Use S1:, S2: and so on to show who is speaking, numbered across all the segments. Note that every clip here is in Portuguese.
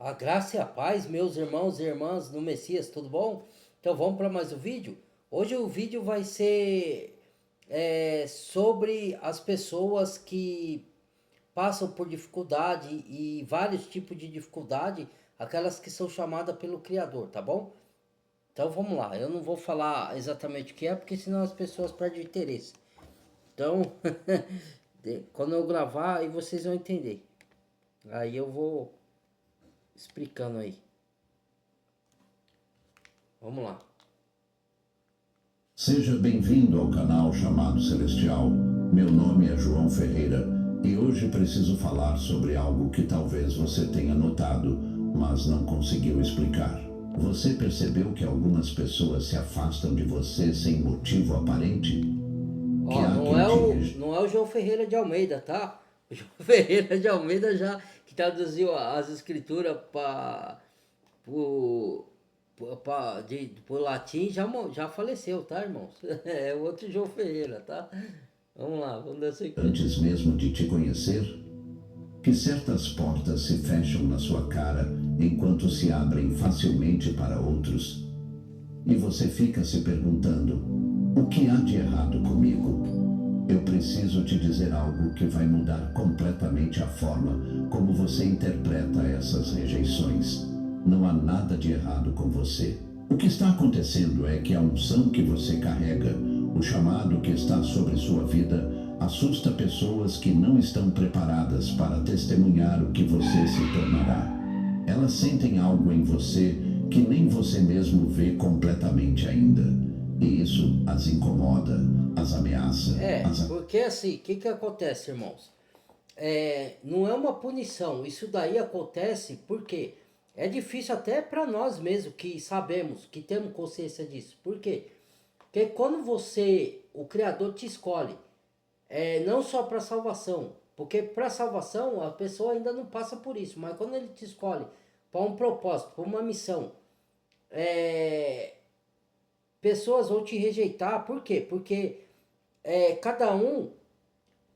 S1: A graça e a paz, meus irmãos e irmãs no Messias, tudo bom? Então vamos para mais um vídeo. Hoje o vídeo vai ser sobre as pessoas que passam por dificuldade e vários tipos de dificuldade, aquelas que são chamadas pelo Criador, tá bom? Então vamos lá, eu não vou falar exatamente o que é, porque senão as pessoas perdem o interesse. Então, quando eu gravar, aí vocês vão entender. Aí eu vou explicando aí. Vamos lá.
S2: Seja bem-vindo ao canal chamado Celestial. Meu nome é João Ferreira e hoje preciso falar sobre algo que talvez você tenha notado, mas não conseguiu explicar. Você percebeu que algumas pessoas se afastam de você sem motivo aparente? Que
S1: Ó,
S2: há
S1: não
S2: quem
S1: é
S2: te
S1: o,
S2: reje-
S1: não é o João Ferreira de Almeida, tá? O João Ferreira de Almeida já que traduziu as escrituras para pro latim já faleceu, tá, irmãos? É o outro João Ferreira, tá? Vamos lá, vamos dar sequência.
S2: antes mesmo de te conhecer? Que certas portas se fecham na sua cara enquanto se abrem facilmente para outros? E você fica se perguntando: o que há de errado comigo? Eu preciso te dizer algo que vai mudar completamente a forma como você interpreta essas rejeições. Não há nada de errado com você. O que está acontecendo é que a unção que você carrega, o chamado que está sobre sua vida, assusta pessoas que não estão preparadas para testemunhar o que você se tornará. Elas sentem algo em você que nem você mesmo vê completamente ainda. E isso as incomoda, as ameaça,
S1: Porque assim, o que que acontece, irmãos? Não é uma punição. Isso daí acontece porque é difícil até para nós mesmos que sabemos, que temos consciência disso. Por quê? Porque quando o Criador te escolhe, não só para salvação, porque para salvação a pessoa ainda não passa por isso, mas quando ele te escolhe para um propósito, para uma missão, é, pessoas vão te rejeitar. Por quê? Porque cada um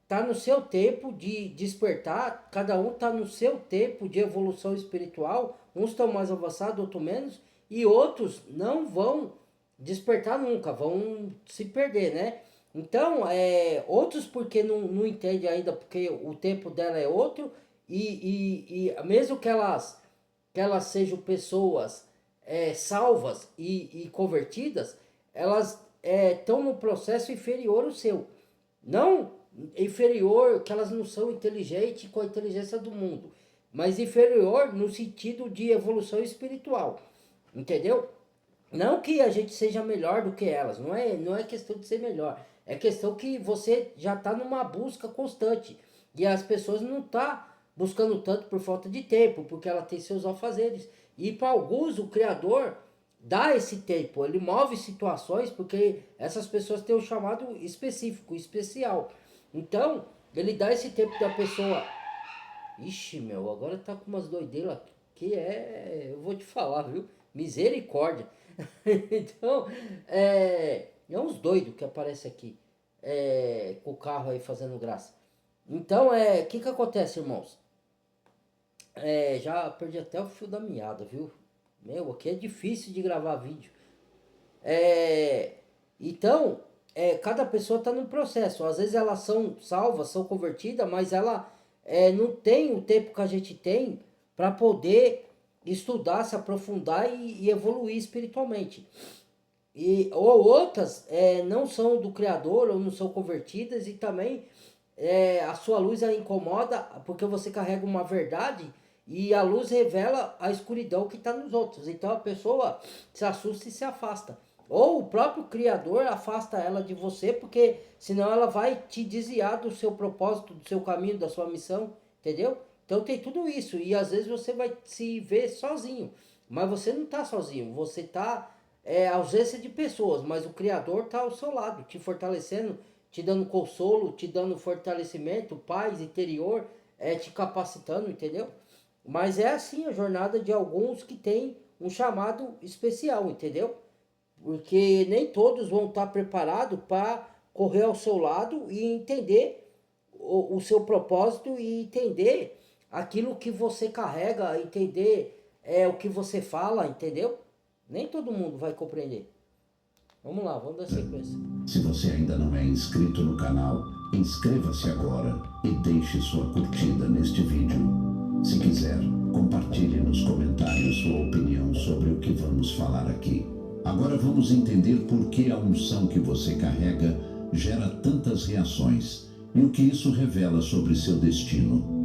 S1: tá no seu tempo de despertar, cada um tá no seu tempo de evolução espiritual, uns estão mais avançados, outros menos, e outros não vão despertar nunca, vão se perder, né? Então, outros porque não entendem ainda, porque o tempo dela é outro, e mesmo que elas sejam pessoas salvas e convertidas, elas estão no processo inferior ao seu. Não inferior, que elas não são inteligentes com a inteligência do mundo, mas inferior no sentido de evolução espiritual, entendeu? Não que a gente seja melhor do que elas, não é questão de ser melhor, é questão que você já está numa busca constante e as pessoas não tá buscando tanto por falta de tempo, porque ela tem seus afazeres. E para alguns o Criador dá esse tempo, ele move situações porque essas pessoas têm um chamado específico, especial. Então, ele dá esse tempo da pessoa. Ixi, meu, agora tá com umas doideiras que eu vou te falar, viu? Misericórdia. Então, é uns doidos que aparece aqui, com o carro aí fazendo graça. Então, o que que acontece, irmãos? Já perdi até o fio da meada, viu? Meu, aqui é difícil de gravar vídeo. É, então, cada pessoa está num processo. Às vezes elas são salvas, são convertidas, mas ela não tem o tempo que a gente tem para poder estudar, se aprofundar e evoluir espiritualmente. Ou outras não são do Criador ou não são convertidas e também a sua luz a incomoda porque você carrega uma verdade e a luz revela a escuridão que está nos outros. Então a pessoa se assusta e se afasta. Ou o próprio Criador afasta ela de você, porque senão ela vai te desviar do seu propósito, do seu caminho, da sua missão, entendeu? Então tem tudo isso. E às vezes você vai se ver sozinho. Mas você não está sozinho, você está ausência de pessoas, mas o Criador está ao seu lado, te fortalecendo, te dando consolo, te dando fortalecimento, paz interior, te capacitando, entendeu? Mas é assim a jornada de alguns que tem um chamado especial, entendeu? Porque nem todos vão estar preparados para correr ao seu lado e entender o seu propósito e entender aquilo que você carrega, entender o que você fala, entendeu? Nem todo mundo vai compreender. Vamos lá, vamos dar sequência.
S2: Se você ainda não é inscrito no canal, inscreva-se agora e deixe sua curtida neste vídeo. Se quiser, compartilhe nos comentários sua opinião sobre o que vamos falar aqui. Agora vamos entender por que a unção que você carrega gera tantas reações e o que isso revela sobre seu destino.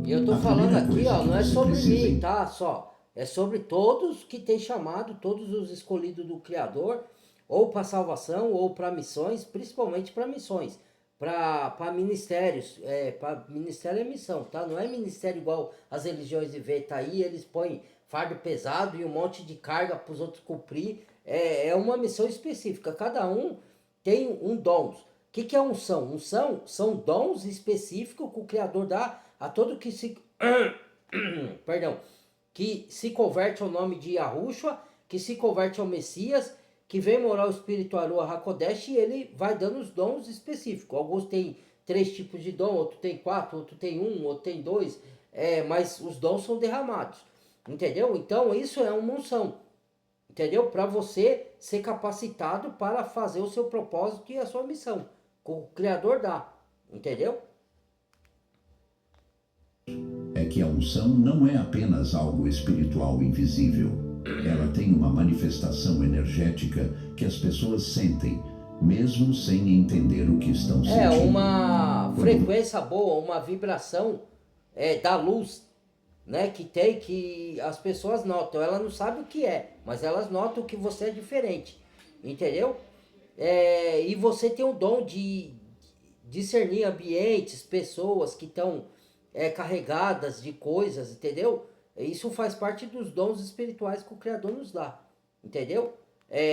S1: E eu tô falando aqui, ó, não é sobre mim, tá? Só. É sobre todos que tem chamado, todos os escolhidos do Criador, ou para salvação, ou para missões, principalmente para missões. Para ministérios, para ministério é missão, tá? Não é ministério igual as religiões de ver, tá aí, eles põem fardo pesado e um monte de carga para os outros cumprir. É uma missão específica, cada um tem um dom. O que é unção? Unção são dons específicos que o Criador dá a todo que se perdão, que se converte ao nome de Yahushua, que se converte ao Messias, que vem morar o Espírito Arua Hakodesh, e ele vai dando os dons específicos. Alguns têm 3 tipos de dom, outro tem 4, outro tem 1, outro tem 2, mas os dons são derramados, entendeu? Então isso é uma unção, entendeu? Para você ser capacitado para fazer o seu propósito e a sua missão, que o Criador dá, entendeu?
S2: É que a unção não é apenas algo espiritual invisível. Ela tem uma manifestação energética que as pessoas sentem, mesmo sem entender o que estão sentindo.
S1: É uma frequência boa, uma vibração da luz, né, que as pessoas notam. Ela não sabe o que é, mas elas notam que você é diferente, entendeu? E você tem o dom de discernir ambientes, pessoas que estão carregadas de coisas, entendeu? Isso faz parte dos dons espirituais que o Criador nos dá, entendeu?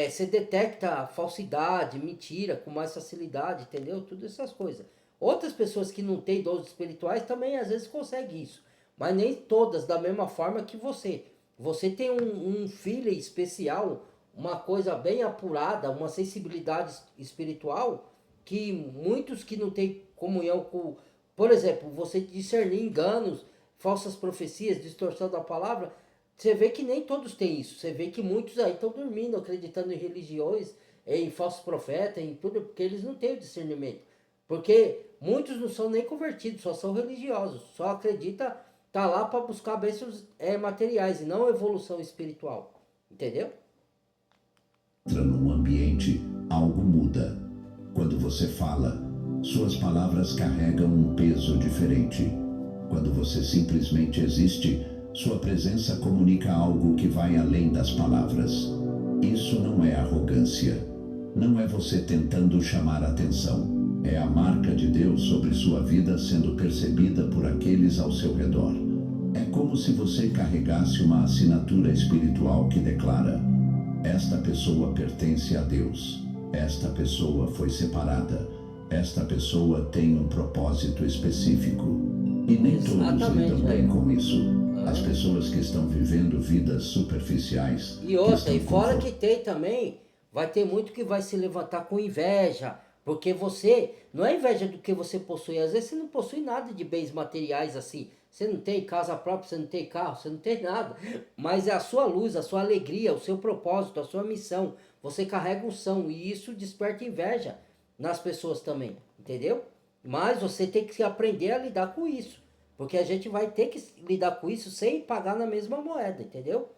S1: Você detecta falsidade, mentira com mais facilidade, entendeu? Todas essas coisas. Outras pessoas que não têm dons espirituais também às vezes conseguem isso, mas nem todas da mesma forma que você. Você tem um feeling especial, uma coisa bem apurada, uma sensibilidade espiritual que muitos que não têm comunhão com... Por exemplo, você discernir enganos, falsas profecias, distorção da palavra, você vê que nem todos têm isso. Você vê que muitos aí estão dormindo, acreditando em religiões, em falsos profetas, em tudo, porque eles não têm o discernimento. Porque muitos não são nem convertidos, só são religiosos, só acredita, tá lá para buscar bênçãos materiais e não evolução espiritual. Entendeu?
S2: Entra num ambiente, algo muda. Quando você fala, suas palavras carregam um peso diferente. Quando você simplesmente existe, sua presença comunica algo que vai além das palavras. Isso não é arrogância. Não é você tentando chamar atenção. É a marca de Deus sobre sua vida sendo percebida por aqueles ao seu redor. É como se você carregasse uma assinatura espiritual que declara: esta pessoa pertence a Deus. Esta pessoa foi separada. Esta pessoa tem um propósito específico. E nem todos lidam bem com isso. As pessoas que estão vivendo vidas superficiais.
S1: E outra, e fora que tem também, vai ter muito que vai se levantar com inveja. Porque você, não é inveja do que você possui. Às vezes você não possui nada de bens materiais assim. Você não tem casa própria, você não tem carro, você não tem nada. Mas é a sua luz, a sua alegria, o seu propósito, a sua missão. Você carrega unção e isso desperta inveja nas pessoas também, entendeu? Mas você tem que aprender a lidar com isso. Porque a gente vai ter que lidar com isso sem pagar na mesma moeda, entendeu?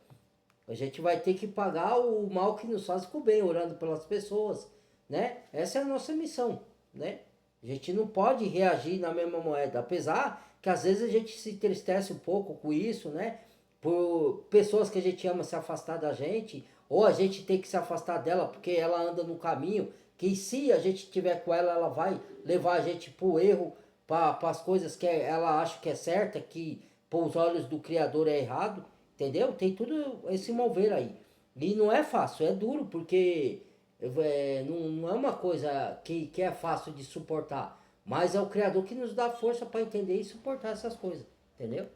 S1: A gente vai ter que pagar o mal que nos faz com o bem, orando pelas pessoas, né? Essa é a nossa missão, né? A gente não pode reagir na mesma moeda, apesar que às vezes a gente se entristece um pouco com isso, né? Por pessoas que a gente ama se afastar da gente, ou a gente tem que se afastar dela porque ela anda no caminho que se a gente tiver com ela, ela vai levar a gente pro erro, para as coisas que ela acha que é certa, que os olhos do Criador é errado, entendeu? Tem tudo esse mover aí. E não é fácil, é duro, porque não é uma coisa que é fácil de suportar, mas é o Criador que nos dá força para entender e suportar essas coisas, entendeu?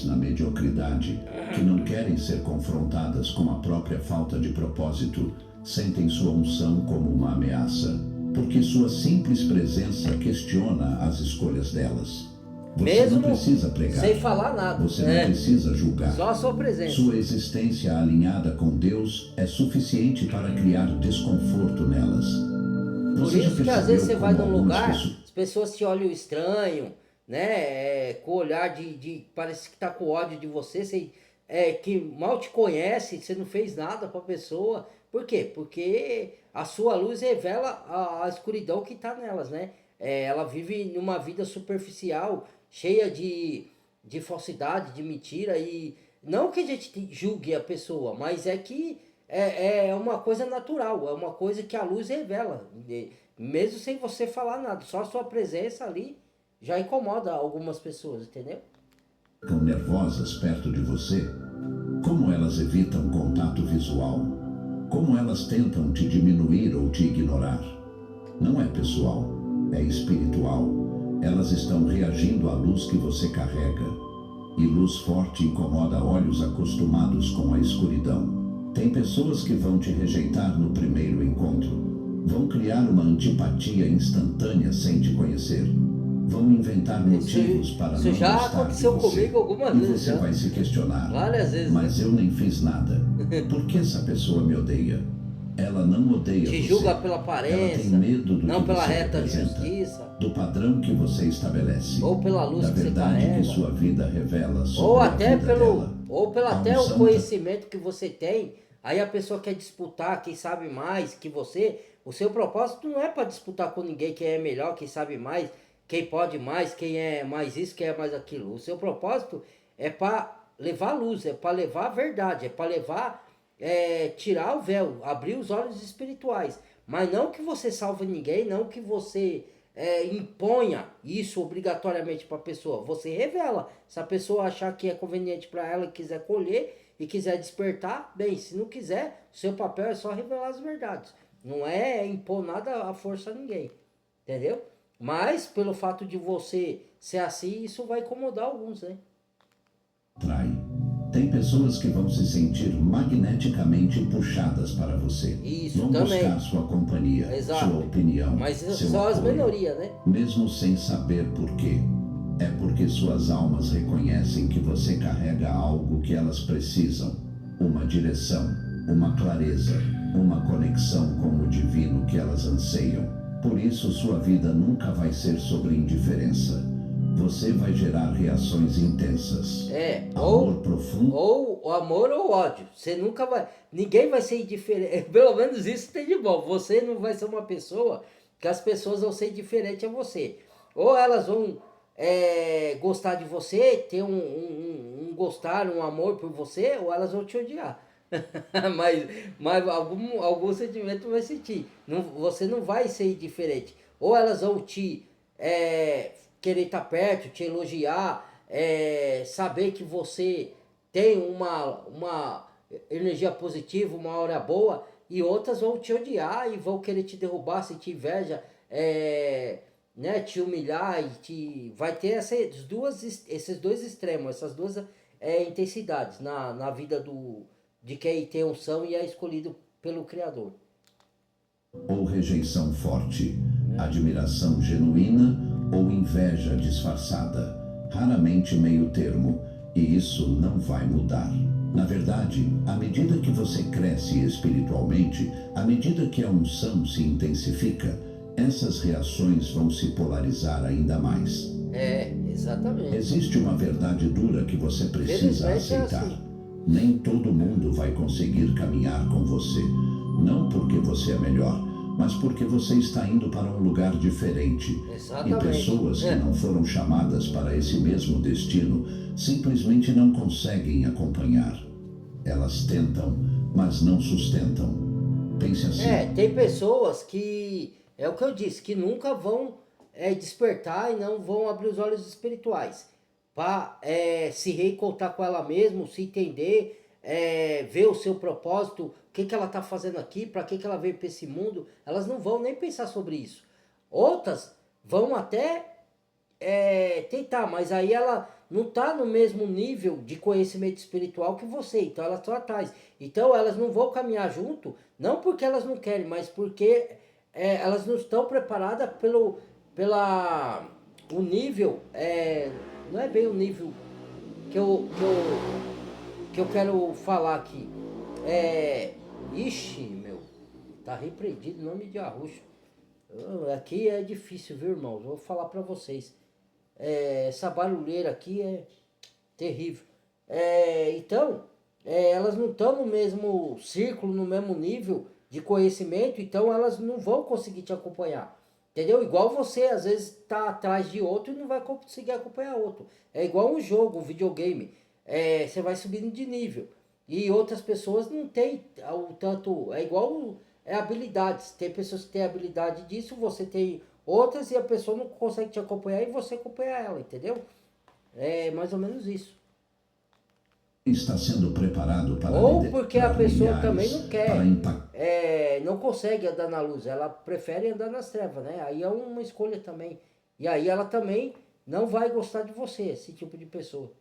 S2: Na mediocridade, que não querem ser confrontadas com a própria falta de propósito, sentem sua unção como uma ameaça, porque sua simples presença questiona as escolhas delas. Você não
S1: Mesmo
S2: precisa pregar.
S1: sem falar nada.
S2: Você não precisa julgar.
S1: Só a sua presença.
S2: Sua existência alinhada com Deus é suficiente para criar desconforto nelas.
S1: Por
S2: Você já
S1: isso que às vezes você
S2: percebeu
S1: vai
S2: como
S1: num
S2: algumas
S1: lugar,
S2: pessoas...
S1: as pessoas te olham estranho, né? Com o olhar parece que tá com ódio de você, que mal te conhece, você não fez nada pra pessoa. Por quê? Porque a sua luz revela a escuridão que tá nelas, né? Ela vive numa vida superficial, cheia de falsidade, de mentira, e não que a gente julgue a pessoa, mas é que é uma coisa natural, é uma coisa que a luz revela, mesmo sem você falar nada, só a sua presença ali já incomoda algumas pessoas, entendeu?
S2: ficam nervosas perto de você? Como elas evitam contato visual? Como elas tentam te diminuir ou te ignorar? Não é pessoal, é espiritual. Elas estão reagindo à luz que você carrega. E luz forte incomoda olhos acostumados com a escuridão. Tem pessoas que vão te rejeitar no primeiro encontro. Vão criar uma antipatia instantânea sem te conhecer. Vão inventar motivos para não
S1: já
S2: gostar
S1: aconteceu
S2: de você.
S1: comigo algumas
S2: E
S1: vezes.
S2: você vai se questionar.
S1: Várias vezes.
S2: Mas eu nem fiz nada. Por que essa pessoa me odeia? Ela não odeia
S1: Te
S2: você.
S1: julga pela aparência,
S2: Ela tem medo do
S1: não
S2: que
S1: pela
S2: você
S1: reta
S2: representa,
S1: justiça,
S2: do padrão que você estabelece,
S1: ou pela luz
S2: da
S1: que você
S2: verdade
S1: carrega,
S2: que sua vida revela sobre
S1: ou
S2: a
S1: até
S2: vida dela.
S1: pelo
S2: A
S1: até o
S2: unção
S1: conhecimento que você tem. Aí a pessoa quer disputar, quem sabe mais que você. O seu propósito não é para disputar com ninguém quem é melhor, quem sabe mais, quem pode mais, quem é mais isso, quem é mais aquilo. O seu propósito é para levar luz, é para levar a verdade, é para levar, tirar o véu, abrir os olhos espirituais. Mas não que você salve ninguém, não que você imponha isso obrigatoriamente para a pessoa. Você revela. Se a pessoa achar que é conveniente para ela e quiser colher e quiser despertar, bem. Se não quiser, o seu papel é só revelar as verdades. Não é impor nada à força a ninguém. Entendeu? Mas pelo fato de você ser assim, isso vai incomodar alguns, né?
S2: Atrai. Tem pessoas que vão se sentir magneticamente puxadas para você.
S1: Isso,
S2: vão
S1: também.
S2: buscar sua companhia,
S1: Exato.
S2: sua opinião,
S1: Mas
S2: seu
S1: só as
S2: apoio,
S1: minorias, né?
S2: mesmo sem saber por quê. É porque suas almas reconhecem que você carrega algo que elas precisam. Uma direção, uma clareza, uma conexão com o divino que elas anseiam. Por isso sua vida nunca vai ser sobre indiferença. Você vai gerar reações intensas. Amor profundo.
S1: Ou amor ou ódio. Você nunca vai. Ninguém vai ser indiferente. Pelo menos isso tem de bom. Você não vai ser uma pessoa que as pessoas vão ser indiferentes a você. Ou elas vão gostar de você, ter um gostar, um amor por você, ou elas vão te odiar. mas algum sentimento vai sentir. Você não vai ser indiferente. Ou elas vão te querer estar perto, te elogiar, saber que você tem uma energia positiva, uma aura boa, e outras vão te odiar e vão querer te derrubar, sentir inveja, né, te humilhar, e vai ter esses dois extremos, essas duas intensidades na vida de quem tem unção e é escolhido pelo Criador.
S2: Ou rejeição forte, admiração genuína ou inveja disfarçada, raramente meio termo, e isso não vai mudar. Na verdade, à medida que você cresce espiritualmente, à medida que a unção se intensifica, essas reações vão se polarizar ainda mais.
S1: Exatamente.
S2: Existe uma verdade dura que você precisa aceitar. Nem todo mundo vai conseguir caminhar com você, não porque você é melhor, mas porque você está indo para um lugar diferente.
S1: Exatamente.
S2: E pessoas que não foram chamadas para esse mesmo destino simplesmente não conseguem acompanhar. Elas tentam, mas não sustentam. Pense assim.
S1: Tem pessoas que, é o que eu disse, que nunca vão despertar e não vão abrir os olhos espirituais para se reencontrar com ela mesma, se entender, ver o seu propósito, o que ela está fazendo aqui, para que ela veio para esse mundo. Elas não vão nem pensar sobre isso. Outras vão até tentar, mas aí ela não está no mesmo nível de conhecimento espiritual que você, então elas estão atrás. Então elas não vão caminhar junto, não porque elas não querem, mas porque elas não estão preparadas o nível não é bem o nível que eu quero falar aqui. É, ixi, meu, tá repreendido em nome de Arruxo. Aqui é difícil, viu, irmãos? Vou falar pra vocês. Essa barulheira aqui é terrível. Então, elas não estão no mesmo círculo, no mesmo nível de conhecimento, então elas não vão conseguir te acompanhar. Entendeu? Igual você, às vezes, tá atrás de outro e não vai conseguir acompanhar outro. É igual um jogo, um videogame. Você vai subindo de nível. E outras pessoas não têm o tanto. É igual habilidades. Tem pessoas que têm habilidade disso, você tem outras e a pessoa não consegue te acompanhar e você acompanhar ela, entendeu? É mais ou menos isso.
S2: Está sendo preparado para
S1: Ou porque a
S2: liderar
S1: pessoa também não
S2: milhares, para
S1: quer,
S2: impactar.
S1: não consegue andar na luz, ela prefere andar nas trevas, né? Aí é uma escolha também. E aí ela também não vai gostar de você, esse tipo de pessoa.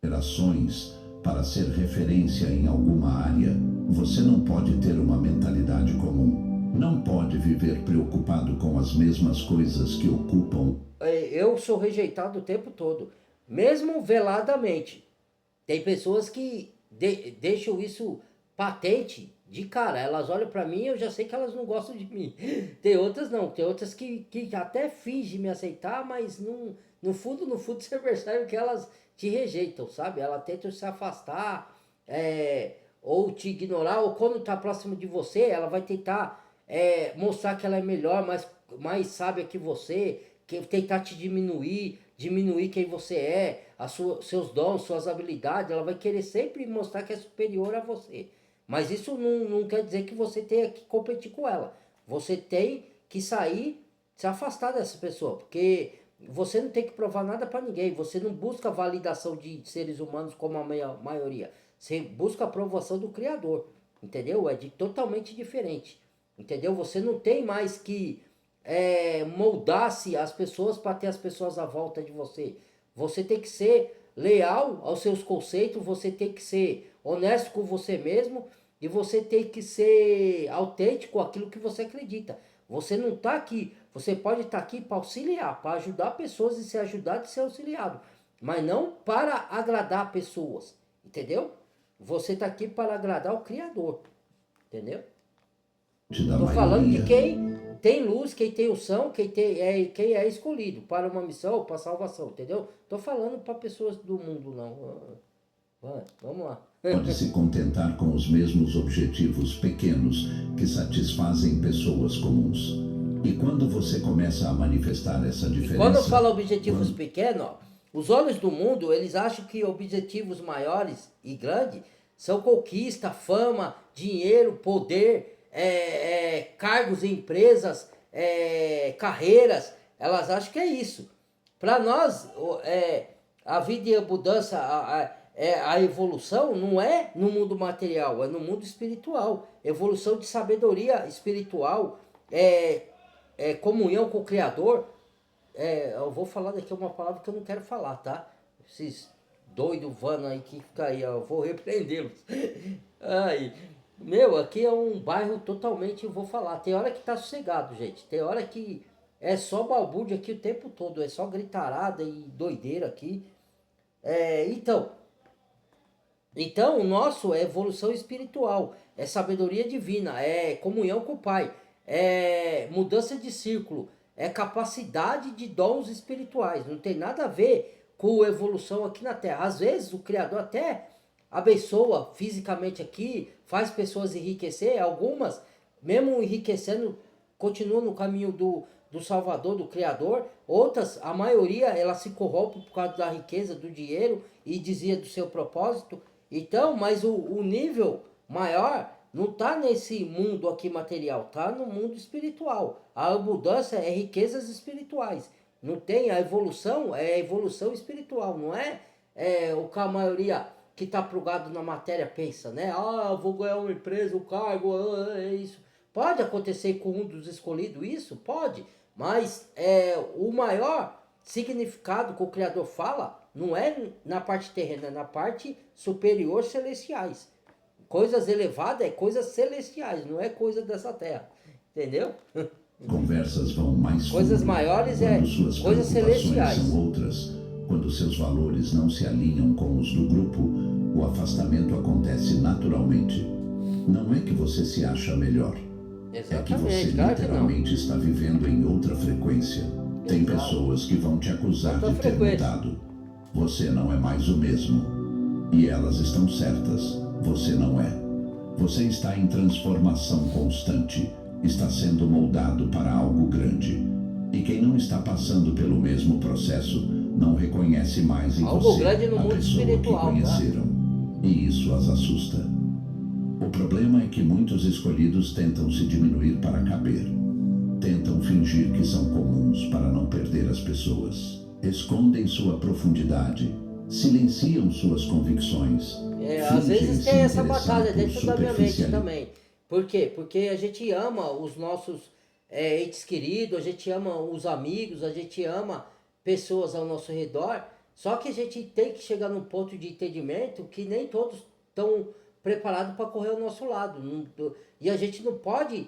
S2: Gerações para ser referência em alguma área. Você não pode ter uma mentalidade comum. Não pode viver preocupado com as mesmas coisas que ocupam.
S1: Eu sou rejeitado o tempo todo, mesmo veladamente. Tem pessoas que deixam isso patente de cara. Elas olham pra mim e eu já sei que elas não gostam de mim. Tem outras não. Tem outras que até fingem me aceitar, mas não, no fundo você percebe que elas te rejeitam, sabe? Elas tentam se afastar, ou te ignorar, ou quando tá próximo de você, ela vai tentar mostrar que ela é melhor, mais sábia que você, que tentar te diminuir quem você é, seus dons, suas habilidades, ela vai querer sempre mostrar que é superior a você. Mas isso não quer dizer que você tenha que competir com ela. Você tem que sair, se afastar dessa pessoa, porque você não tem que provar nada para ninguém. Você não busca a validação de seres humanos como a maioria. Você busca a aprovação do Criador, entendeu? É totalmente diferente, entendeu? Você não tem mais que moldar-se as pessoas para ter as pessoas à volta de você. Você tem que ser leal aos seus conceitos, você tem que ser honesto com você mesmo e você tem que ser autêntico com aquilo que você acredita. Você não está aqui, você pode estar aqui para auxiliar, para ajudar pessoas e ser ajudado e ser auxiliado, mas não para agradar pessoas, entendeu? Você está aqui para agradar o Criador, entendeu?
S2: Da
S1: Tô falando de
S2: maioria.
S1: quem tem luz, quem tem unção, quem é escolhido para uma missão, para salvação, entendeu? Tô falando para pessoas do mundo, não. Vamos lá.
S2: Pode se contentar com os mesmos objetivos pequenos que satisfazem pessoas comuns. E quando você começa a manifestar essa
S1: E quando eu falo
S2: diferença,
S1: objetivos pequenos, ó, os olhos do mundo, eles acham que objetivos maiores e grandes são conquista, fama, dinheiro, poder, cargos em empresas, carreiras. Elas acham que é isso. Para nós, a vida e a mudança, a evolução não é no mundo material, é no mundo espiritual. Evolução de sabedoria espiritual, comunhão com o Criador. Eu vou falar daqui uma palavra que eu não quero falar, tá? Esses doidos vano aí que fica aí, ó, eu vou repreendê-los. Ai, meu, aqui é um bairro totalmente, eu vou falar, tem hora que tá sossegado, gente. Tem hora que é só balbúrdia aqui o tempo todo, é só gritarada e doideira aqui. Então, o nosso é evolução espiritual, é sabedoria divina, é comunhão com o Pai, é mudança de círculo, é capacidade de dons espirituais. Não tem nada a ver com evolução aqui na Terra. Às vezes o Criador até abençoa fisicamente aqui, faz pessoas enriquecer, algumas, mesmo enriquecendo, continuam no caminho do Salvador, do Criador. Outras, a maioria, ela se corrompe por causa da riqueza, do dinheiro e desvia do seu propósito. Então, mas o nível maior não está nesse mundo aqui material, está no mundo espiritual. A abundância é riquezas espirituais. Não tem a evolução, é evolução espiritual, não é o que a maioria que está plugado na matéria pensa, né? Ah, vou ganhar uma empresa, um cargo, é isso. Pode acontecer com um dos escolhidos isso? Pode, mas o maior significado que o Criador fala não é na parte terrena, é na parte superior celestiais. Coisas elevadas é coisas celestiais, não é coisa dessa terra. Entendeu?
S2: Conversas vão mais
S1: Coisas
S2: fundo
S1: maiores
S2: quando suas
S1: coisas
S2: preocupações
S1: celestiais.
S2: são outras. Quando seus valores não se alinham com os do grupo, o afastamento acontece naturalmente. Não é que você se acha melhor. É que você literalmente está vivendo em outra frequência. Tem pessoas que vão te acusar de ter mudado. Você não é mais o mesmo. E elas estão certas. Você não é. Você está em transformação constante. Está sendo moldado para algo grande. E quem não está passando pelo mesmo processo não reconhece mais em você a pessoa que conheceram. E isso as assusta. O problema é que muitos escolhidos tentam se diminuir para caber. Tentam fingir que são comuns para não perder as pessoas. Escondem sua profundidade. Silenciam suas convicções.
S1: Às vezes tem essa batalha dentro da minha mente também. Por quê? Porque a gente ama os nossos entes queridos, a gente ama os amigos, a gente ama pessoas ao nosso redor. Só que a gente tem que chegar num ponto de entendimento que nem todos estão preparados para correr ao nosso lado. E a gente não pode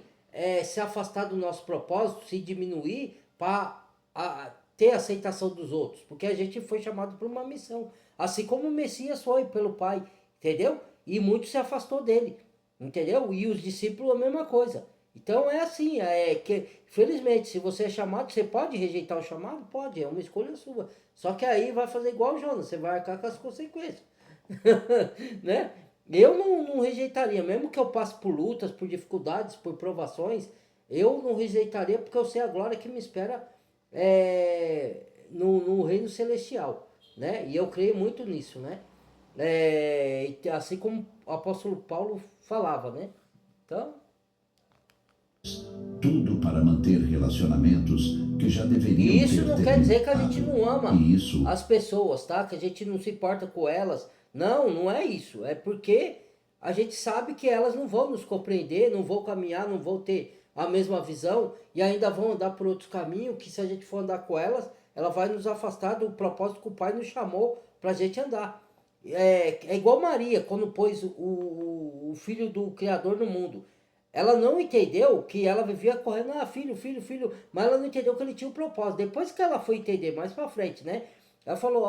S1: se afastar do nosso propósito, se diminuir para ter a aceitação dos outros. Porque a gente foi chamado por uma missão. Assim como o Messias foi pelo Pai, entendeu? E muito se afastou dele, entendeu? E os discípulos a mesma coisa. Então é assim, que felizmente, se você é chamado, você pode rejeitar o chamado? Pode, é uma escolha sua. Só que aí vai fazer igual o Jonas, você vai arcar com as consequências. Né? Eu não rejeitaria, mesmo que eu passe por lutas, por dificuldades, por provações, eu não rejeitaria porque eu sei a glória que me espera no reino celestial, né? E eu creio muito nisso, né? Assim como o apóstolo Paulo falava, né? Então...
S2: tudo para manter relacionamentos que já deveriam ter
S1: isso não quer dizer que a gente não ama as pessoas, tá? Que a gente não se importa com elas. Não é isso. É porque a gente sabe que elas não vão nos compreender, não vão caminhar, não vão ter a mesma visão e ainda vão andar por outros caminhos que se a gente for andar com elas, ela vai nos afastar do propósito que o Pai nos chamou pra gente andar. É igual Maria, quando pôs o filho do Criador no mundo. Ela não entendeu que ela vivia correndo, filho, mas ela não entendeu que ele tinha um propósito. Depois que ela foi entender mais pra frente, né? Ela falou,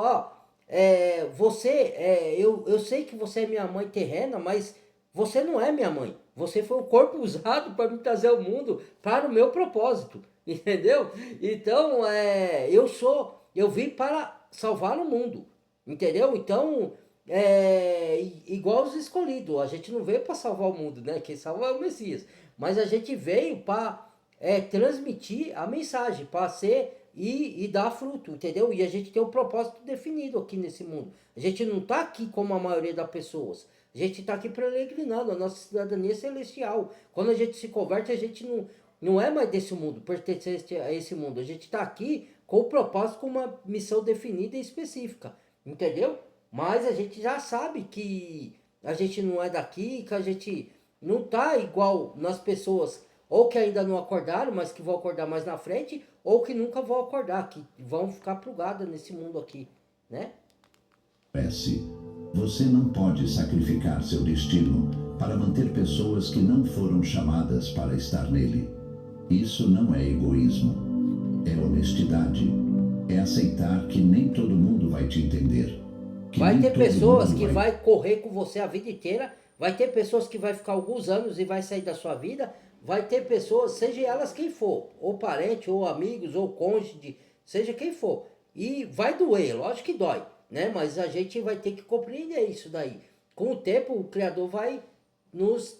S1: eu sei que você é minha mãe terrena, mas você não é minha mãe. Você foi o corpo usado para me trazer ao mundo para o meu propósito, entendeu? Então, eu vim para salvar o mundo, entendeu? Então, igual os escolhidos, a gente não veio para salvar o mundo, né? Quem salva é o Messias, mas a gente veio para transmitir a mensagem, para ser e dar fruto, entendeu? E a gente tem um propósito definido aqui nesse mundo. A gente não está aqui como a maioria das pessoas. A gente está aqui peregrinando, a nossa cidadania celestial. Quando a gente se converte, a gente não é mais desse mundo, pertencente a esse mundo. A gente está aqui com o propósito, com uma missão definida e específica, entendeu? Mas a gente já sabe que a gente não é daqui, que a gente não está igual nas pessoas, ou que ainda não acordaram, mas que vão acordar mais na frente, ou que nunca vão acordar, que vão ficar plugadas nesse mundo aqui, né?
S2: Você não pode sacrificar seu destino para manter pessoas que não foram chamadas para estar nele. Isso não é egoísmo, é honestidade, é aceitar que nem todo mundo vai te entender.
S1: Vai ter pessoas que vai correr com você a vida inteira, vai ter pessoas que vai ficar alguns anos e vai sair da sua vida, vai ter pessoas, seja elas quem for, ou parente, ou amigos, ou cônjuge, seja quem for, e vai doer, lógico que dói, né? Mas a gente vai ter que compreender isso daí. Com o tempo, o Criador vai nos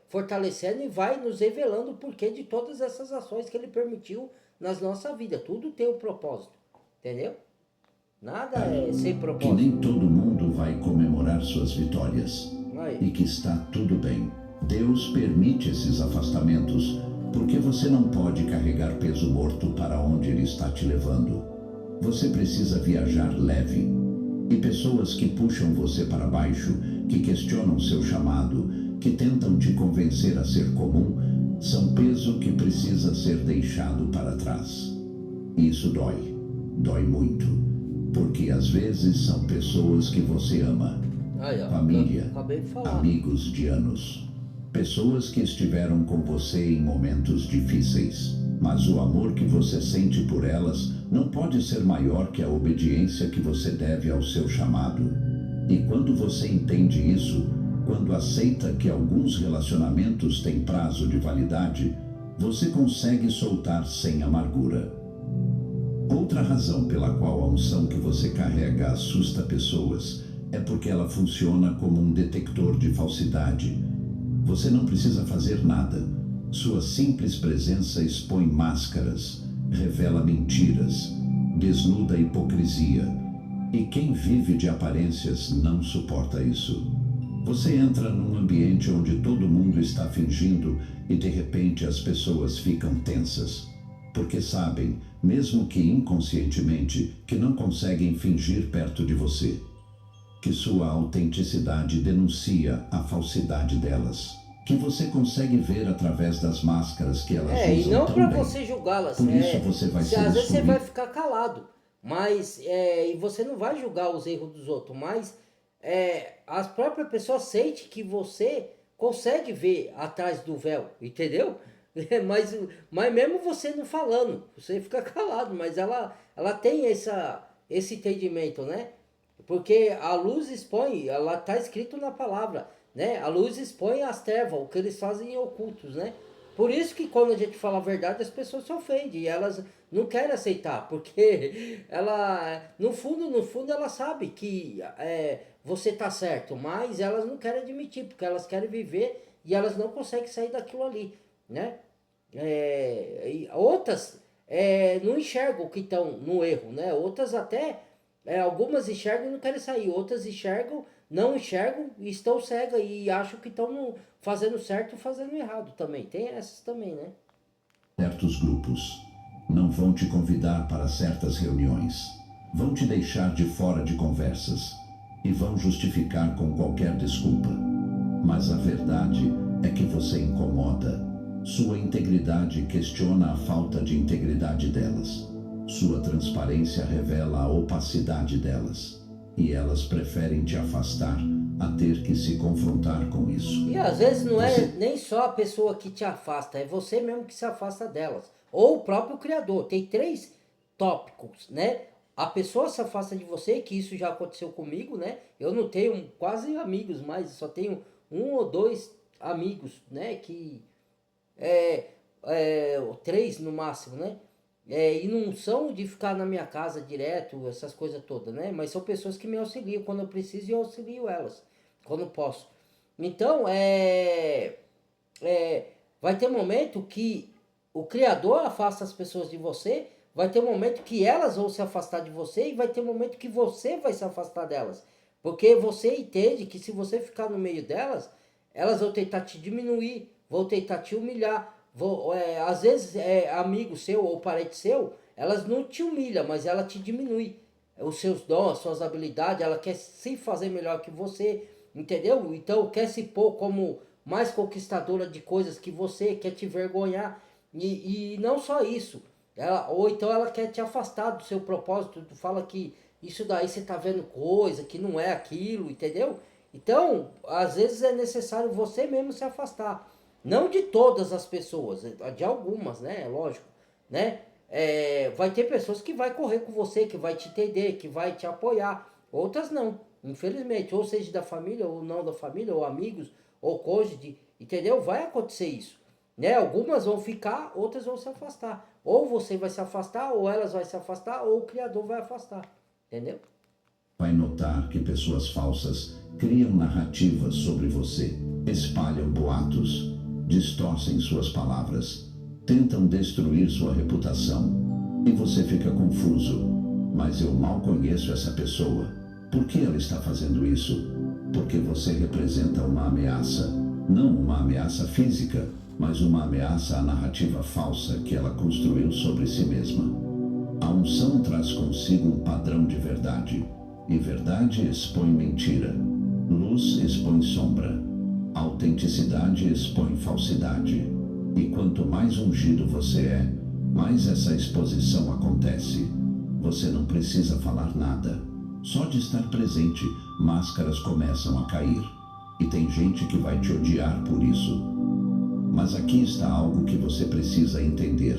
S1: fortalecendo e vai nos revelando o porquê de todas essas ações que Ele permitiu nas nossas vidas. Tudo tem um propósito, entendeu? Nada é sem propósito.
S2: Que nem todo mundo vai comemorar suas vitórias. E que está tudo bem. Deus permite esses afastamentos porque você não pode carregar peso morto para onde Ele está te levando. Você precisa viajar leve. E pessoas que puxam você para baixo, que questionam seu chamado, que tentam te convencer a ser comum, são peso que precisa ser deixado para trás. Isso dói. Dói muito. Porque às vezes são pessoas que você ama. Família, amigos de anos. Pessoas que estiveram com você em momentos difíceis, mas o amor que você sente por elas não pode ser maior que a obediência que você deve ao seu chamado. E quando você entende isso, quando aceita que alguns relacionamentos têm prazo de validade, você consegue soltar sem amargura. Outra razão pela qual a unção que você carrega assusta pessoas é porque ela funciona como um detector de falsidade. Você não precisa fazer nada. Sua simples presença expõe máscaras, revela mentiras, desnuda a hipocrisia. E quem vive de aparências não suporta isso. Você entra num ambiente onde todo mundo está fingindo e de repente as pessoas ficam tensas. Porque sabem, mesmo que inconscientemente, que não conseguem fingir perto de você. Que sua autenticidade denuncia a falsidade delas. Que você consegue ver através das máscaras que elas usam.
S1: E não
S2: para
S1: você julgá-las.
S2: Por isso você vai ser
S1: às vezes você vai ficar calado, mas e você não vai julgar os erros dos outros, mas as próprias pessoas sentem que você consegue ver atrás do véu, entendeu? Mas mesmo você não falando, você fica calado, mas ela tem esse entendimento, né? Porque a luz expõe, ela está escrito na palavra, né? A luz expõe as trevas, o que eles fazem em ocultos, né? Por isso que quando a gente fala a verdade, as pessoas se ofendem, e elas não querem aceitar, porque ela, no fundo, ela sabe que você tá certo, mas elas não querem admitir, porque elas querem viver e elas não conseguem sair daquilo ali, né? Outras não enxergam que estão no erro, né? Outras até, algumas enxergam e não querem sair, outras enxergam, não enxergam e estão cegas e acham que estão fazendo certo ou fazendo errado também. Tem essas também, né?
S2: Certos grupos não vão te convidar para certas reuniões, vão te deixar de fora de conversas e vão justificar com qualquer desculpa. Mas a verdade é que você incomoda. Sua integridade questiona a falta de integridade delas. Sua transparência revela a opacidade delas. E elas preferem te afastar a ter que se confrontar com isso.
S1: E às vezes não é nem só a pessoa que te afasta, é você mesmo que se afasta delas. Ou o próprio Criador. Tem 3 tópicos, né? A pessoa se afasta de você, que isso já aconteceu comigo, né? Eu não tenho quase amigos mais, só tenho 1 ou 2 amigos, né? Que 3 no máximo, né? E não são de ficar na minha casa direto, essas coisas todas, né? Mas são pessoas que me auxiliam quando eu preciso e eu auxilio elas, quando posso. Então, vai ter momento que o Criador afasta as pessoas de você, vai ter momento que elas vão se afastar de você e vai ter momento que você vai se afastar delas. Porque você entende que se você ficar no meio delas, elas vão tentar te diminuir, vão tentar te humilhar. Às vezes amigo seu ou parente seu, elas não te humilham, mas ela te diminui os seus dons, as suas habilidades, ela quer se fazer melhor que você, entendeu? Então quer se pôr como mais conquistadora de coisas que você, quer te vergonhar, e não só isso, ou então ela quer te afastar do seu propósito, fala que isso daí você tá vendo coisa, que não é aquilo, entendeu? Então, às vezes é necessário você mesmo se afastar. Não de todas as pessoas, de algumas, né? Lógico, né? Vai ter pessoas que vai correr com você, que vai te entender, que vai te apoiar. Outras não, infelizmente. Ou seja, da família, ou não da família, ou amigos, ou cônjuge, entendeu? Vai acontecer isso, né? Algumas vão ficar, outras vão se afastar. Ou você vai se afastar, ou elas vão se afastar, ou o Criador vai afastar, entendeu?
S2: Vai notar que pessoas falsas criam narrativas sobre você, espalham boatos, distorcem suas palavras, tentam destruir sua reputação e você fica confuso. Mas eu mal conheço essa pessoa. Por que ela está fazendo isso? Porque você representa uma ameaça. Não uma ameaça física, mas uma ameaça à narrativa falsa que ela construiu sobre si mesma. A unção traz consigo um padrão de verdade. E verdade expõe mentira. Luz expõe sombra. Autenticidade expõe falsidade. E quanto mais ungido você é, mais essa exposição acontece. Você não precisa falar nada. Só de estar presente, máscaras começam a cair. E tem gente que vai te odiar por isso. Mas aqui está algo que você precisa entender.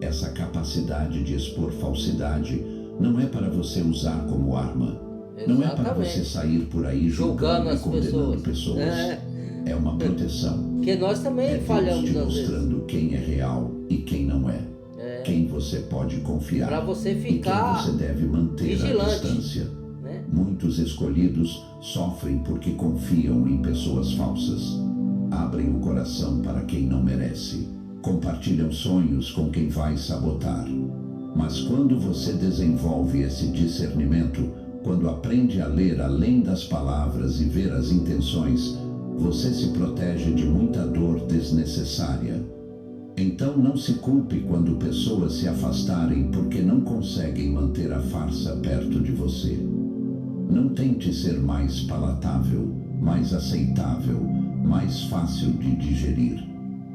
S2: Essa capacidade de expor falsidade não é para você usar como arma. Não é para você
S1: Exatamente.
S2: sair por aí julgando
S1: Julgando
S2: e
S1: as
S2: condenando
S1: pessoas.
S2: pessoas. É uma proteção.
S1: Porque nós
S2: É
S1: também
S2: Deus
S1: falhamos
S2: te
S1: às vezes.
S2: mostrando quem é real e quem não é. Quem você pode confiar
S1: Para você
S2: e quem
S1: ficar
S2: você deve manter à
S1: vigilante,
S2: distância.
S1: né?
S2: Muitos escolhidos sofrem porque confiam em pessoas falsas. Abrem o coração para quem não merece. Compartilham sonhos com quem vai sabotar. Mas quando você desenvolve esse discernimento, quando aprende a ler além das palavras e ver as intenções, você se protege de muita dor desnecessária. Então não se culpe quando pessoas se afastarem porque não conseguem manter a farsa perto de você. Não tente ser mais palatável, mais aceitável, mais fácil de digerir.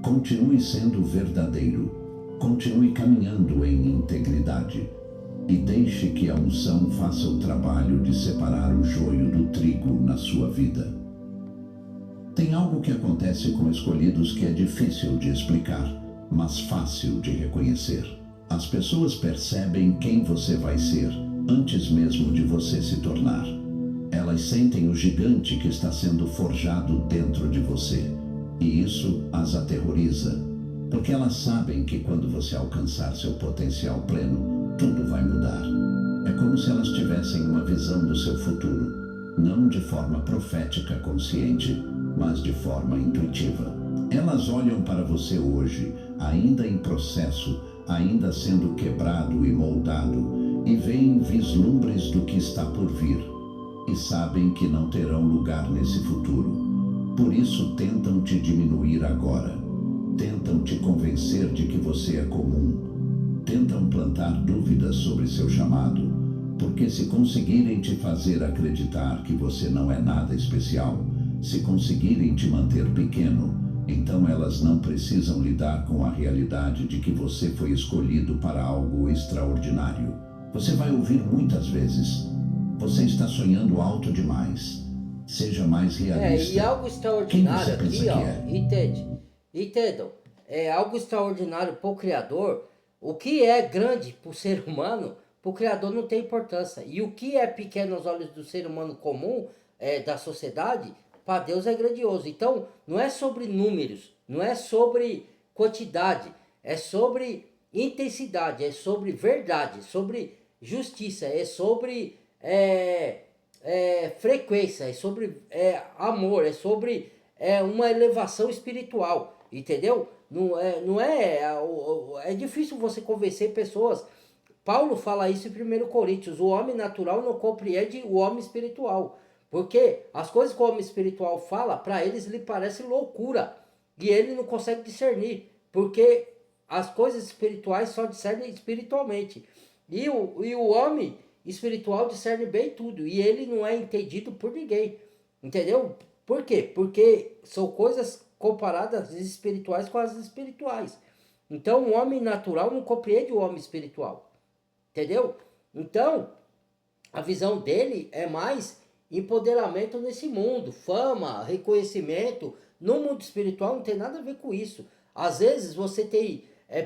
S2: Continue sendo verdadeiro. Continue caminhando em integridade. E deixe que a unção faça o trabalho de separar o joio do trigo na sua vida. Tem algo que acontece com escolhidos que é difícil de explicar, mas fácil de reconhecer. As pessoas percebem quem você vai ser antes mesmo de você se tornar. Elas sentem o gigante que está sendo forjado dentro de você, e isso as aterroriza, porque elas sabem que quando você alcançar seu potencial pleno, tudo vai mudar. É como se elas tivessem uma visão do seu futuro, não de forma profética consciente, mas de forma intuitiva. Elas olham para você hoje, ainda em processo, ainda sendo quebrado e moldado, e veem vislumbres do que está por vir, e sabem que não terão lugar nesse futuro. Por isso tentam te diminuir agora. Tentam te convencer de que você é comum. Tentam plantar dúvidas sobre seu chamado, porque se conseguirem te fazer acreditar que você não é nada especial, se conseguirem te manter pequeno, então elas não precisam lidar com a realidade de que você foi escolhido para algo extraordinário. Você vai ouvir muitas vezes: você está sonhando alto demais. Seja mais realista.
S1: E algo extraordinário
S2: Quem você
S1: aqui,
S2: pensa
S1: ó,
S2: que é?
S1: entendam, é algo extraordinário para o Criador. O que é grande para o ser humano, para o Criador não tem importância. E o que é pequeno aos olhos do ser humano comum, da sociedade, para Deus é grandioso. Então, não é sobre números, não é sobre quantidade, é sobre intensidade, é sobre verdade, sobre justiça, é sobre frequência, é sobre amor, é sobre uma elevação espiritual, entendeu? É difícil você convencer pessoas. Paulo fala isso em 1 Coríntios: o homem natural não compreende o homem espiritual, porque as coisas que o homem espiritual fala, para eles lhe parece loucura, e ele não consegue discernir, porque as coisas espirituais só discernem espiritualmente, e o homem espiritual discerne bem tudo, e ele não é entendido por ninguém, entendeu? Por quê? Porque são coisas comparadas espirituais com as espirituais. Então o homem natural não compreende o homem espiritual, entendeu? Então a visão dele é mais empoderamento nesse mundo, fama, reconhecimento. No mundo espiritual não tem nada a ver com isso. Às vezes você tem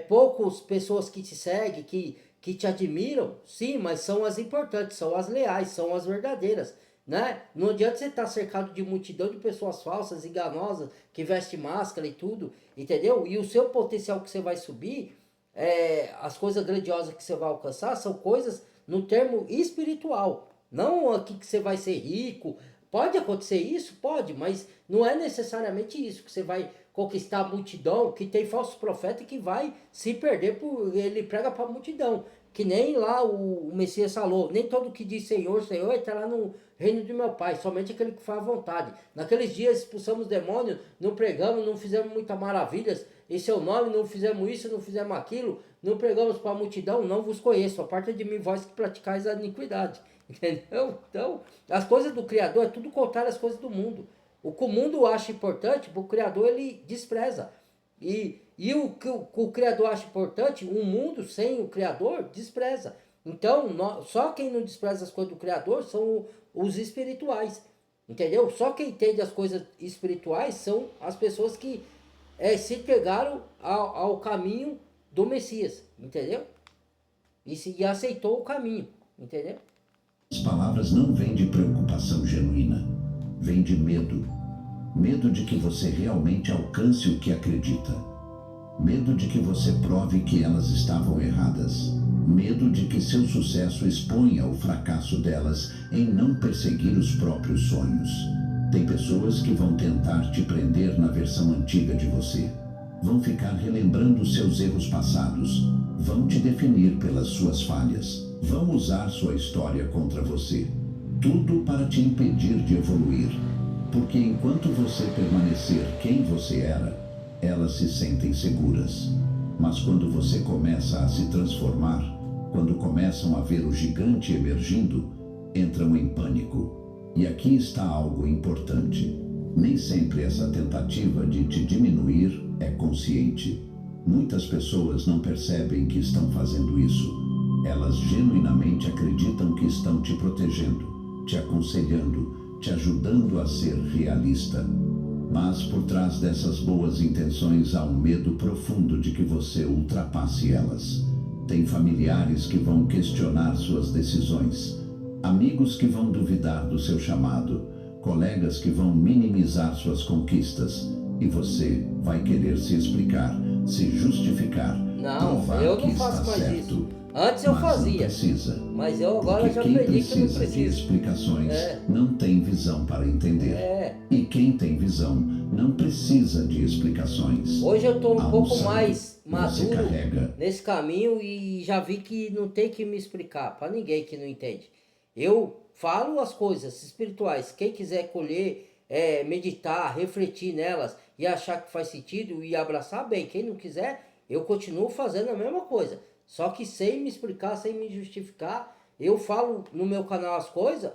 S1: poucas pessoas que te seguem, que te admiram, sim, mas são as importantes, são as leais, são as verdadeiras, né? Não adianta você estar cercado de multidão de pessoas falsas, enganosas, que vestem máscara e tudo, entendeu? E o seu potencial que você vai subir, as coisas grandiosas que você vai alcançar, são coisas no termo espiritual, não aqui que você vai ser rico. Pode acontecer isso? Pode, mas não é necessariamente isso, que você vai conquistar a multidão, que tem falsos profetas que vai se perder, por ele prega para a multidão. Que nem lá o Messias falou: nem todo que diz Senhor, Senhor entrará no reino de meu Pai, somente aquele que faz a vontade. Naqueles dias expulsamos demônios, não pregamos, não fizemos muitas maravilhas em seu nome, não fizemos isso, não fizemos aquilo, não pregamos para a multidão, não vos conheço, aparta de mim vós que praticais a iniquidade. Entendeu? Então, as coisas do Criador é tudo contrário às coisas do mundo. O que o mundo acha importante, o Criador ele despreza. E o que o Criador acha importante, o mundo sem o Criador despreza. Então, só quem não despreza as coisas do Criador são os espirituais. Entendeu? Só quem entende as coisas espirituais são as pessoas que se pegaram ao caminho do Messias, entendeu? E aceitou o caminho, entendeu?
S2: As palavras não vêm de preocupação genuína, vêm de medo. Medo de que você realmente alcance o que acredita. Medo de que você prove que elas estavam erradas. Medo de que seu sucesso exponha o fracasso delas em não perseguir os próprios sonhos. Tem pessoas que vão tentar te prender na versão antiga de você. Vão ficar relembrando seus erros passados. Vão te definir pelas suas falhas. Vão usar sua história contra você. Tudo para te impedir de evoluir. Porque enquanto você permanecer quem você era, elas se sentem seguras. Mas quando você começa a se transformar, quando começam a ver o gigante emergindo, entram em pânico. E aqui está algo importante. Nem sempre essa tentativa de te diminuir é consciente. Muitas pessoas não percebem que estão fazendo isso. Elas genuinamente acreditam que estão te protegendo, te aconselhando, te ajudando a ser realista. Mas por trás dessas boas intenções há um medo profundo de que você ultrapasse elas. Tem familiares que vão questionar suas decisões, amigos que vão duvidar do seu chamado, colegas que vão minimizar suas conquistas, e você vai querer se explicar, se justificar,
S1: Não,
S2: provar
S1: eu
S2: que
S1: não
S2: está
S1: faço mais
S2: certo.
S1: isso. Antes eu
S2: Mas
S1: fazia,
S2: não precisa,
S1: mas eu agora
S2: porque
S1: já
S2: quem
S1: aprendi que não
S2: precisa de
S1: preciso.
S2: explicações não tem visão para entender. E quem tem visão não precisa de explicações.
S1: Hoje eu estou
S2: Há
S1: um pouco
S2: sangue
S1: mais
S2: que você
S1: maduro
S2: carrega.
S1: nesse caminho e já vi que não tem que me explicar para ninguém que não entende. Eu falo as coisas espirituais. Quem quiser colher, meditar, refletir nelas e achar que faz sentido e abraçar, bem. Quem não quiser, eu continuo fazendo a mesma coisa. Só que sem me explicar, sem me justificar, eu falo no meu canal as coisas,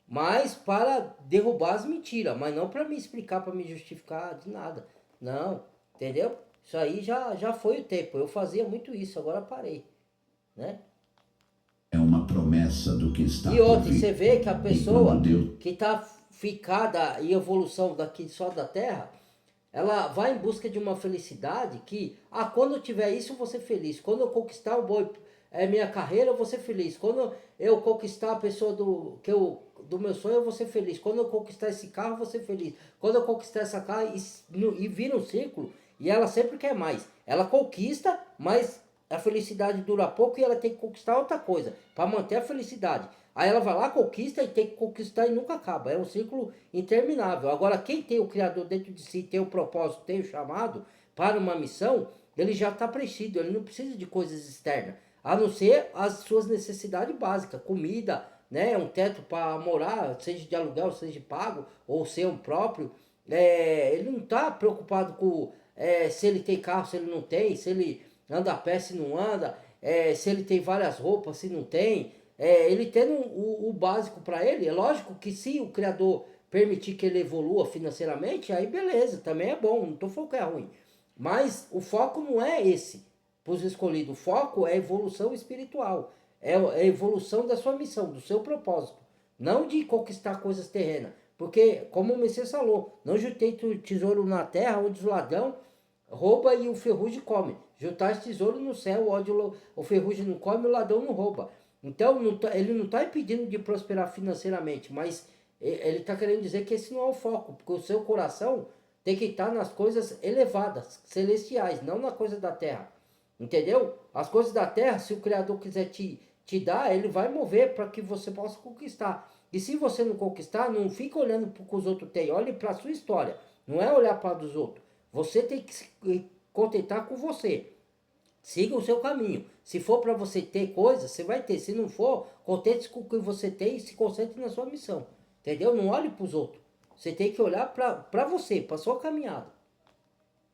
S1: mas para derrubar as mentiras, mas não para me explicar, para me justificar de nada. Não, entendeu? Isso aí já foi o tempo. Eu fazia muito isso, agora parei, né?
S2: É uma promessa do que está
S1: E
S2: por
S1: outra,
S2: vir.
S1: você vê que a
S2: E
S1: pessoa
S2: quando Deus
S1: que está ficada em evolução daqui só da Terra, ela vai em busca de uma felicidade que, quando eu tiver isso, eu vou ser feliz. Quando eu conquistar minha carreira, eu vou ser feliz. Quando eu conquistar a pessoa do meu sonho, eu vou ser feliz. Quando eu conquistar esse carro, eu vou ser feliz. Quando eu conquistar essa casa, e vira um círculo, e ela sempre quer mais. Ela conquista, mas a felicidade dura pouco e ela tem que conquistar outra coisa para manter a felicidade. Aí ela vai lá, conquista e tem que conquistar e nunca acaba. É um ciclo interminável. Agora, quem tem o Criador dentro de si, tem o propósito, tem o chamado para uma missão, ele já está preenchido. Ele não precisa de coisas externas, a não ser as suas necessidades básicas. Comida, né, um teto para morar, seja de aluguel, seja pago, ou seu próprio. Ele não está preocupado com se ele tem carro, se ele não tem, se ele anda a pé, se não anda, se ele tem várias roupas, se não tem. Ele tendo o básico para ele, é lógico que se o Criador permitir que ele evolua financeiramente, aí beleza, também é bom, não estou falando que é ruim. Mas o foco não é esse para os escolhidos, o foco é a evolução espiritual, é a evolução da sua missão, do seu propósito, não de conquistar coisas terrenas. Porque, como o Messias falou, não juntei tesouro na terra onde os ladrão rouba e o ferrugem come. Juntar tesouro no céu onde o ferrugem não come e o ladrão não rouba. Então, ele não está impedindo de prosperar financeiramente, mas ele está querendo dizer que esse não é o foco, porque o seu coração tem que estar nas coisas elevadas, celestiais, não na coisa da terra. Entendeu? As coisas da terra, se o Criador quiser te dar, ele vai mover para que você possa conquistar. E se você não conquistar, não fica olhando para o que os outros têm, olhe para a sua história, não é olhar para a dos outros. Você tem que se contentar com você. Siga o seu caminho. Se for para você ter coisas, você vai ter. Se não for, contente-se com o que você tem e se concentre na sua missão. Entendeu? Não olhe para os outros. Você tem que olhar para você, para a sua caminhada.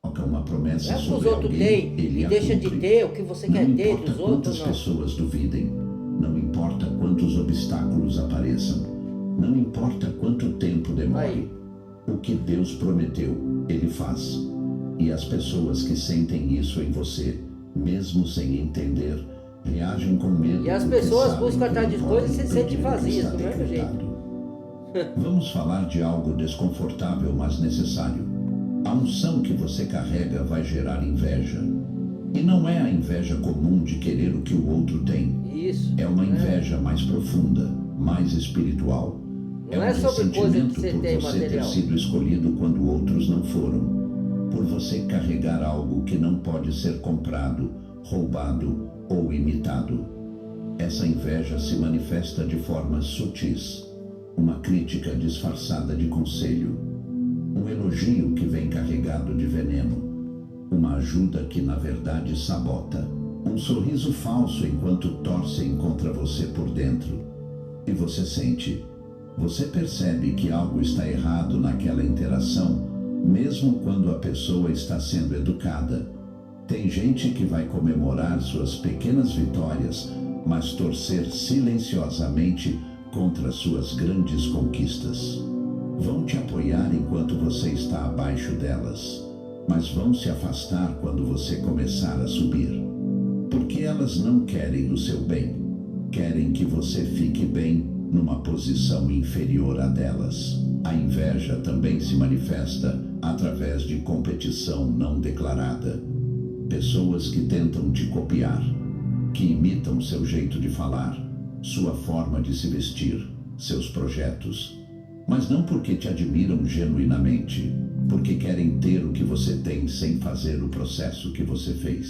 S2: Uma promessa
S1: Não é que os
S2: sobre
S1: outros
S2: alguém,
S1: têm
S2: ele
S1: e
S2: a
S1: deixa de
S2: cumpre.
S1: ter o que você
S2: Não
S1: quer ter
S2: importa
S1: dos outros,
S2: quantas
S1: não.
S2: pessoas duvidem, não importa quantos obstáculos apareçam, não importa quanto tempo demore.
S1: Aí.
S2: O que Deus prometeu, Ele faz. E as pessoas que sentem isso em você, mesmo sem entender, reagem com medo.
S1: E as
S2: porque
S1: pessoas
S2: sabem
S1: buscam
S2: que
S1: atrás
S2: não
S1: de coisas e
S2: podem
S1: se sentem
S2: impedir o que
S1: vazias,
S2: está
S1: do mesmo jeito.
S2: decretado. Vamos falar de algo desconfortável, mas necessário. A unção que você carrega vai gerar inveja. E não é a inveja comum de querer o que o outro tem.
S1: Isso.
S2: É uma inveja mais profunda, mais espiritual.
S1: Não
S2: É
S1: é
S2: um
S1: sobre coisa que
S2: ressentimento
S1: você
S2: por
S1: tem
S2: você ter
S1: material.
S2: sido escolhido quando outros não foram. Por você carregar algo que não pode ser comprado, roubado ou imitado. Essa inveja se manifesta de formas sutis. Uma crítica disfarçada de conselho. Um elogio que vem carregado de veneno. Uma ajuda que na verdade sabota. Um sorriso falso enquanto torcem contra você por dentro. E você sente. Você percebe que algo está errado naquela interação, mesmo quando a pessoa está sendo educada. Tem gente que vai comemorar suas pequenas vitórias, mas torcer silenciosamente contra suas grandes conquistas. Vão te apoiar enquanto você está abaixo delas, mas vão se afastar quando você começar a subir. Porque elas não querem o seu bem. Querem que você fique bem numa posição inferior à delas. A inveja também se manifesta através de competição não declarada. Pessoas que tentam te copiar, que imitam seu jeito de falar, sua forma de se vestir, seus projetos. Mas não porque te admiram genuinamente, porque querem ter o que você tem sem fazer o processo que você fez.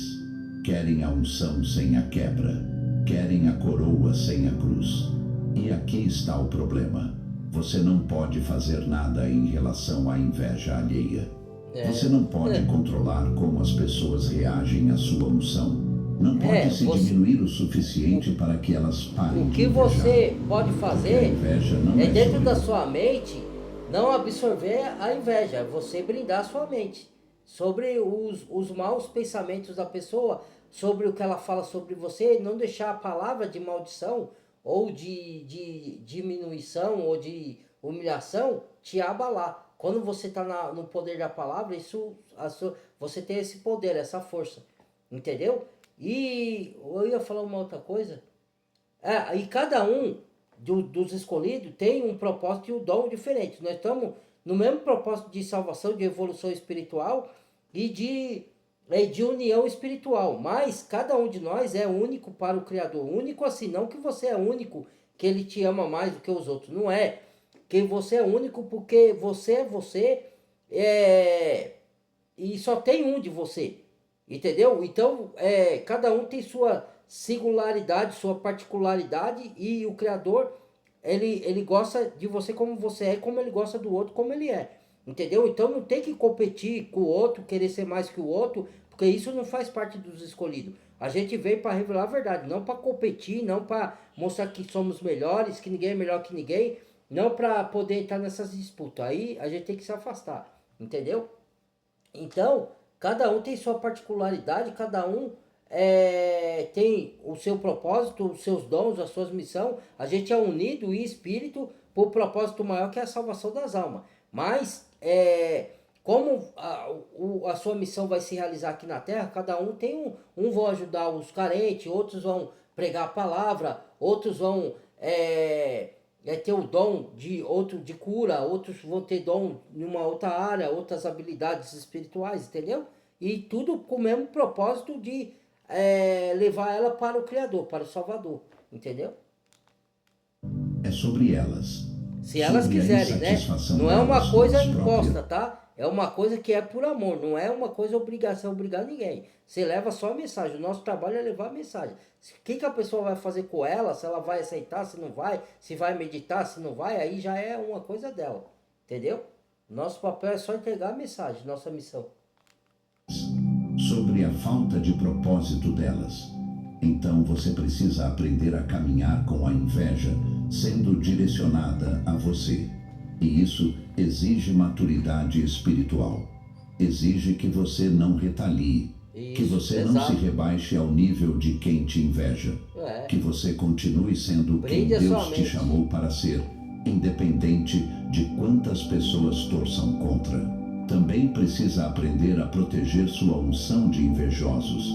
S2: Querem a unção sem a quebra. Querem a coroa sem a cruz. E aqui está o problema. Você não pode fazer nada em relação à inveja alheia. Você não pode controlar como as pessoas reagem à sua unção. Não pode se diminuir o suficiente para que elas parem
S1: O
S2: de
S1: que
S2: invejar.
S1: você pode fazer é dentro da
S2: sobre
S1: sua mente não absorver a inveja, é você brindar a sua mente sobre os maus pensamentos da pessoa, sobre o que ela fala sobre você, não deixar a palavra de maldição ou de diminuição ou de humilhação te abalar. Quando você está no poder da palavra, você tem esse poder, essa força, entendeu? E eu ia falar uma outra coisa. E cada um dos escolhidos tem um propósito e um dom diferente. Nós estamos no mesmo propósito de salvação, de evolução espiritual e de união espiritual. Mas cada um de nós é único para o Criador. Único assim, não que você é único, que Ele te ama mais do que os outros. Não é. Que você é único porque você é você e só tem um de você. Entendeu? Então, cada um tem sua singularidade, sua particularidade, e o Criador, ele gosta de você como você é, como ele gosta do outro como ele é. Entendeu? Então não tem que competir com o outro, querer ser mais que o outro, porque isso não faz parte dos escolhidos. A gente veio para revelar a verdade, não para competir, não para mostrar que somos melhores, que ninguém é melhor que ninguém, não para poder entrar nessas disputas. Aí a gente tem que se afastar, entendeu? Então, cada um tem sua particularidade, cada um tem o seu propósito, os seus dons, as suas missões. A gente é unido em espírito por propósito maior que é a salvação das almas. Mas, como a sua missão vai se realizar aqui na Terra, cada um tem um vão ajudar os carentes, outros vão pregar a palavra, outros vão ter o dom de cura, outros vão ter dom em uma outra área, outras habilidades espirituais, entendeu? E tudo com o mesmo propósito de levar ela para o Criador, para o Salvador, entendeu?
S2: É sobre elas.
S1: Se elas
S2: Sobre a
S1: quiserem, né?
S2: insatisfação
S1: Não é uma
S2: delas
S1: coisa
S2: com as
S1: imposta,
S2: próprias-
S1: tá? É uma coisa que é por amor, não é uma coisa obrigação, obrigar ninguém. Você leva só a mensagem, o nosso trabalho é levar a mensagem. O que a pessoa vai fazer com ela, se ela vai aceitar, se não vai, se vai meditar, se não vai, aí já é uma coisa dela, entendeu? Nosso papel é só entregar a mensagem, nossa missão.
S2: Sobre a falta de propósito delas. Então você precisa aprender a caminhar com a inveja sendo direcionada a você. E isso exige maturidade espiritual. Exige que você não retalie, que
S1: Isso,
S2: você não
S1: exato.
S2: se rebaixe ao nível de quem te inveja. Que você continue sendo quem
S1: Brinde a sua
S2: Deus te
S1: mente.
S2: chamou para ser, independente de quantas pessoas torçam contra. Também precisa aprender a proteger sua unção de invejosos.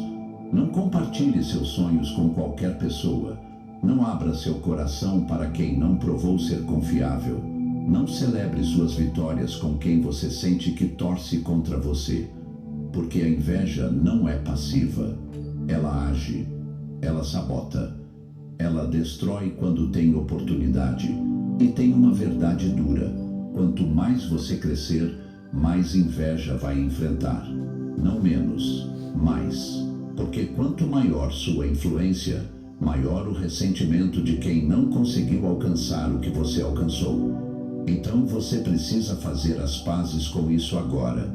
S2: Não compartilhe seus sonhos com qualquer pessoa. Não abra seu coração para quem não provou ser confiável. Não celebre suas vitórias com quem você sente que torce contra você, porque a inveja não é passiva. Ela age, ela sabota, ela destrói quando tem oportunidade. E tem uma verdade dura: quanto mais você crescer, mais inveja vai enfrentar. Não menos, mais. Porque quanto maior sua influência, maior o ressentimento de quem não conseguiu alcançar o que você alcançou. Então você precisa fazer as pazes com isso agora.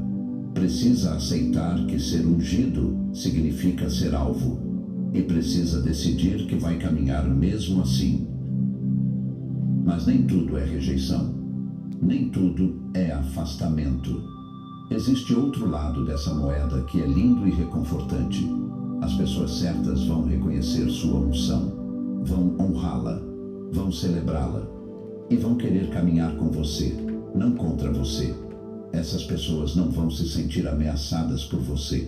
S2: Precisa aceitar que ser ungido significa ser alvo. E precisa decidir que vai caminhar mesmo assim. Mas nem tudo é rejeição. Nem tudo é afastamento. Existe outro lado dessa moeda que é lindo e reconfortante. As pessoas certas vão reconhecer sua unção, vão honrá-la, vão celebrá-la e vão querer caminhar com você, não contra você. Essas pessoas não vão se sentir ameaçadas por você,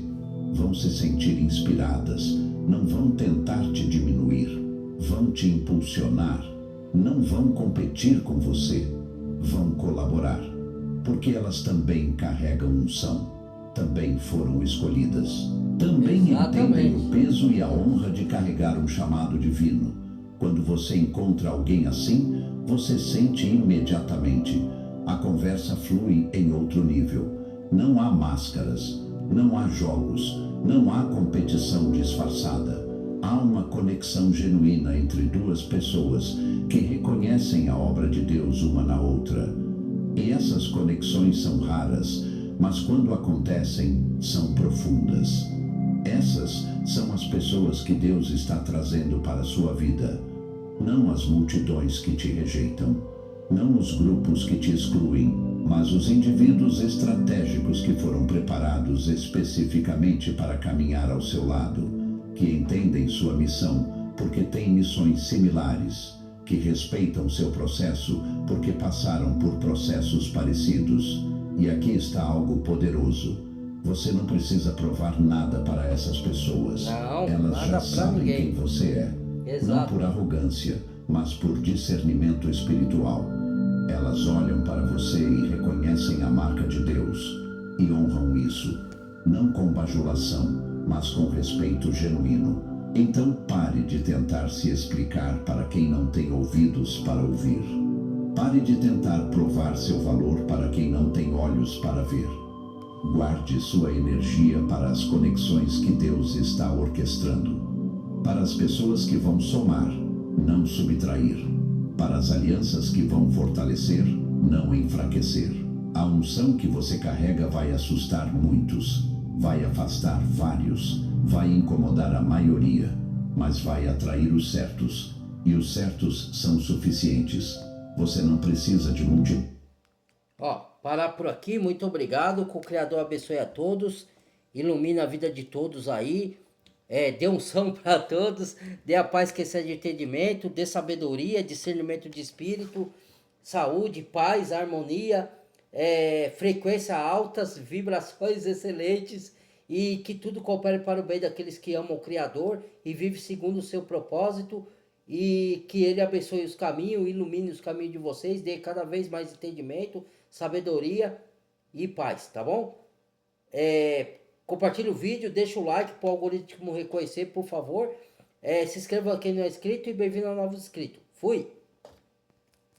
S2: vão se sentir inspiradas, não vão tentar te diminuir, vão te impulsionar, não vão competir com você, vão colaborar, porque elas também carregam unção, também foram escolhidas, também entendem o peso e a honra de carregar um chamado divino. Quando você encontra alguém assim, você sente imediatamente. A conversa flui em outro nível. Não há máscaras, não há jogos, não há competição disfarçada. Há uma conexão genuína entre duas pessoas que reconhecem a obra de Deus uma na outra. E essas conexões são raras, mas quando acontecem, são profundas. Essas são as pessoas que Deus está trazendo para a sua vida. Não as multidões que te rejeitam, não os grupos que te excluem, mas os indivíduos estratégicos que foram preparados especificamente para caminhar ao seu lado, que entendem sua missão porque têm missões similares, que respeitam seu processo porque passaram por processos parecidos. E aqui está algo poderoso. Você não precisa provar nada para essas pessoas.
S1: Não,
S2: elas já sabem quem você é.
S1: Exato.
S2: Não por arrogância, mas por discernimento espiritual. Elas olham para você e reconhecem a marca de Deus e honram isso, não com bajulação, mas com respeito genuíno. Então pare de tentar se explicar para quem não tem ouvidos para ouvir. Pare de tentar provar seu valor para quem não tem olhos para ver. Guarde sua energia para as conexões que Deus está orquestrando. Para as pessoas que vão somar, não subtrair. Para as alianças que vão fortalecer, não enfraquecer. A unção que você carrega vai assustar muitos, vai afastar vários, vai incomodar a maioria, mas vai atrair os certos. E os certos são suficientes. Você não precisa de multidão.
S1: Parar por aqui, muito obrigado, que o Criador abençoe a todos, ilumina a vida de todos aí, dê unção para todos, dê a paz que excede entendimento, dê sabedoria, discernimento de espírito, saúde, paz, harmonia, frequência altas, vibrações excelentes, e que tudo coopere para o bem daqueles que amam o Criador e vivem segundo o seu propósito, e que Ele abençoe os caminhos, ilumine os caminhos de vocês, dê cada vez mais entendimento, sabedoria e paz, tá bom? Compartilhe o vídeo, deixa o like para o algoritmo reconhecer, por favor. Se inscreva quem não é inscrito e bem-vindo ao novo inscrito. Fui!